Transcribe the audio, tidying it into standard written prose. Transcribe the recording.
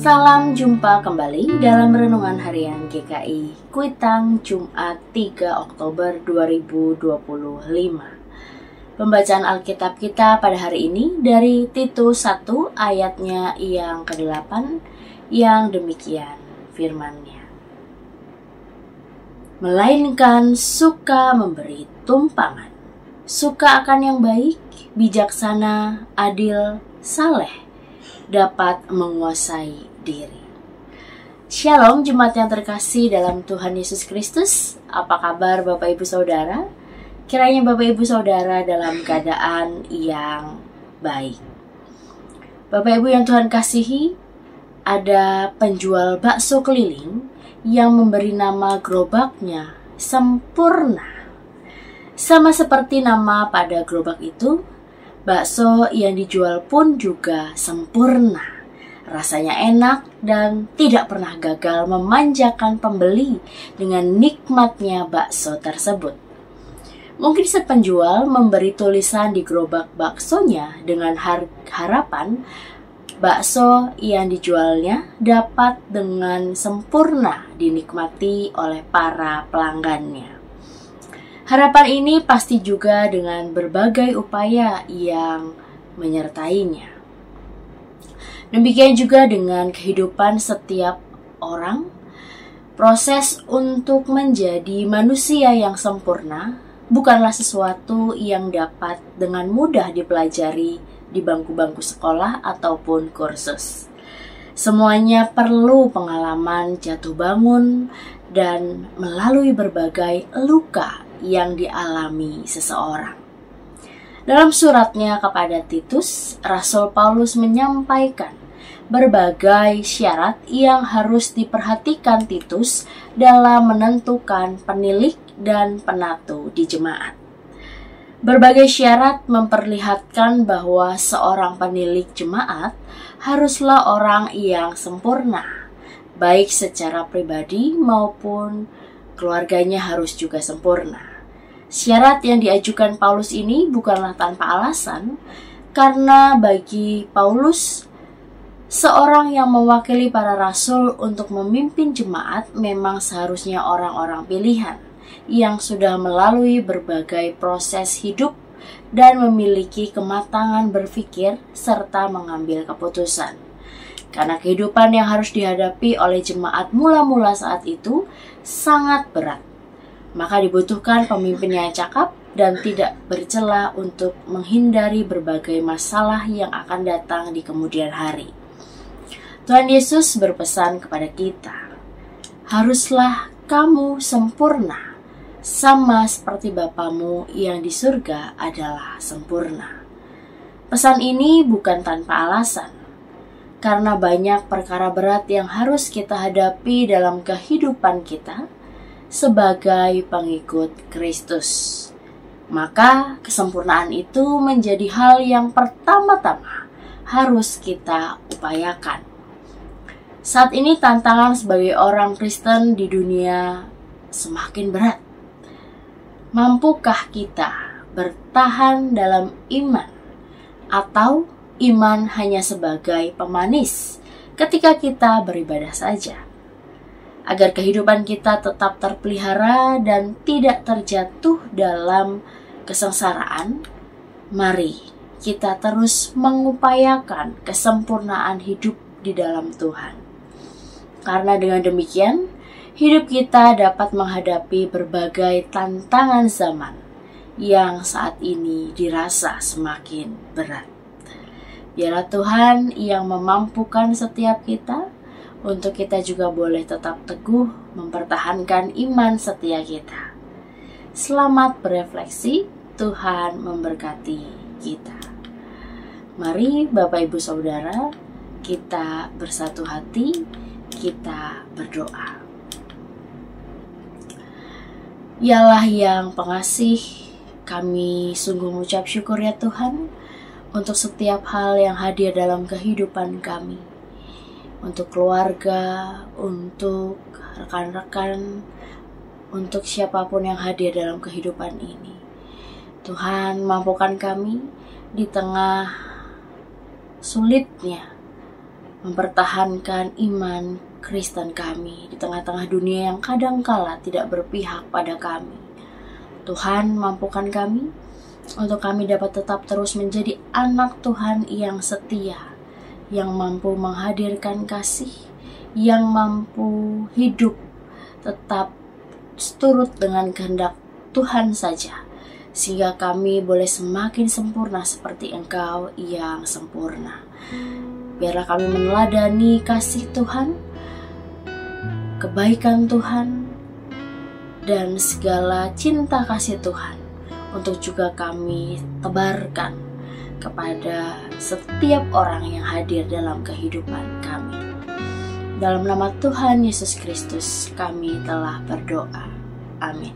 Salam jumpa kembali dalam Renungan Harian GKI Kuitang Jumat 3 Oktober 2025. Pembacaan Alkitab kita pada hari ini dari Titus 1 ayatnya yang ke-8 yang demikian firman-Nya. Melainkan suka memberi tumpangan, suka akan yang baik, bijaksana, adil, saleh, dapat menguasai diri. Shalom jemaat yang terkasih dalam Tuhan Yesus Kristus. Apa kabar Bapak Ibu Saudara? Kiranya Bapak Ibu Saudara dalam keadaan yang baik. Bapak Ibu yang Tuhan kasihi, ada penjual bakso keliling yang memberi nama gerobaknya Sempurna. Sama seperti nama pada gerobak itu, bakso yang dijual pun juga sempurna. Rasanya enak dan tidak pernah gagal memanjakan pembeli dengan nikmatnya bakso tersebut. Mungkin si penjual memberi tulisan di gerobak baksonya dengan harapan bakso yang dijualnya dapat dengan sempurna dinikmati oleh para pelanggannya. Harapan ini pasti juga dengan berbagai upaya yang menyertainya. Demikian juga dengan kehidupan setiap orang. Proses untuk menjadi manusia yang sempurna bukanlah sesuatu yang dapat dengan mudah dipelajari di bangku-bangku sekolah ataupun kursus. Semuanya perlu pengalaman jatuh bangun dan melalui berbagai luka yang dialami seseorang. Dalam suratnya kepada Titus, Rasul Paulus menyampaikan berbagai syarat yang harus diperhatikan Titus dalam menentukan penilik dan penatu di jemaat. Berbagai syarat memperlihatkan bahwa seorang penilik jemaat haruslah orang yang sempurna, baik secara pribadi maupun keluarganya harus juga sempurna. Syarat yang diajukan Paulus ini bukanlah tanpa alasan, karena bagi Paulus, seorang yang mewakili para rasul untuk memimpin jemaat memang seharusnya orang-orang pilihan yang sudah melalui berbagai proses hidup dan memiliki kematangan berpikir serta mengambil keputusan. Karena kehidupan yang harus dihadapi oleh jemaat mula-mula saat itu sangat berat, maka dibutuhkan pemimpin yang cakap dan tidak bercela untuk menghindari berbagai masalah yang akan datang di kemudian hari. Tuhan Yesus berpesan kepada kita, haruslah kamu sempurna, sama seperti Bapamu yang di surga adalah sempurna. Pesan ini bukan tanpa alasan, karena banyak perkara berat yang harus kita hadapi dalam kehidupan kita sebagai pengikut Kristus. Maka kesempurnaan itu menjadi hal yang pertama-tama harus kita upayakan. Saat ini tantangan sebagai orang Kristen di dunia semakin berat. Mampukah kita bertahan dalam iman, atau iman hanya sebagai pemanis ketika kita beribadah saja? Agar kehidupan kita tetap terpelihara dan tidak terjatuh dalam kesengsaraan, mari kita terus mengupayakan kesempurnaan hidup di dalam Tuhan. Karena dengan demikian, hidup kita dapat menghadapi berbagai tantangan zaman yang saat ini dirasa semakin berat. Biarlah Tuhan yang memampukan setiap kita, untuk kita juga boleh tetap teguh mempertahankan iman setia kita. Selamat berefleksi, Tuhan memberkati kita. Mari Bapak Ibu Saudara, kita bersatu hati, kita berdoa. Ya Allah yang pengasih, kami sungguh mengucap syukur ya Tuhan, untuk setiap hal yang hadir dalam kehidupan kami. Untuk keluarga, untuk rekan-rekan, untuk siapapun yang hadir dalam kehidupan ini. Tuhan, mampukan kami di tengah sulitnya mempertahankan iman Kristen kami di tengah-tengah dunia yang kadangkala tidak berpihak pada kami. Tuhan, mampukan kami untuk kami dapat tetap terus menjadi anak Tuhan yang setia, yang mampu menghadirkan kasih, yang mampu hidup tetap turut dengan kehendak Tuhan saja, sehingga kami boleh semakin sempurna seperti Engkau yang sempurna. Biarlah kami meneladani kasih Tuhan, kebaikan Tuhan, dan segala cinta kasih Tuhan untuk juga kami tebarkan kepada setiap orang yang hadir dalam kehidupan kami. Dalam nama Tuhan Yesus Kristus kami telah berdoa. Amin.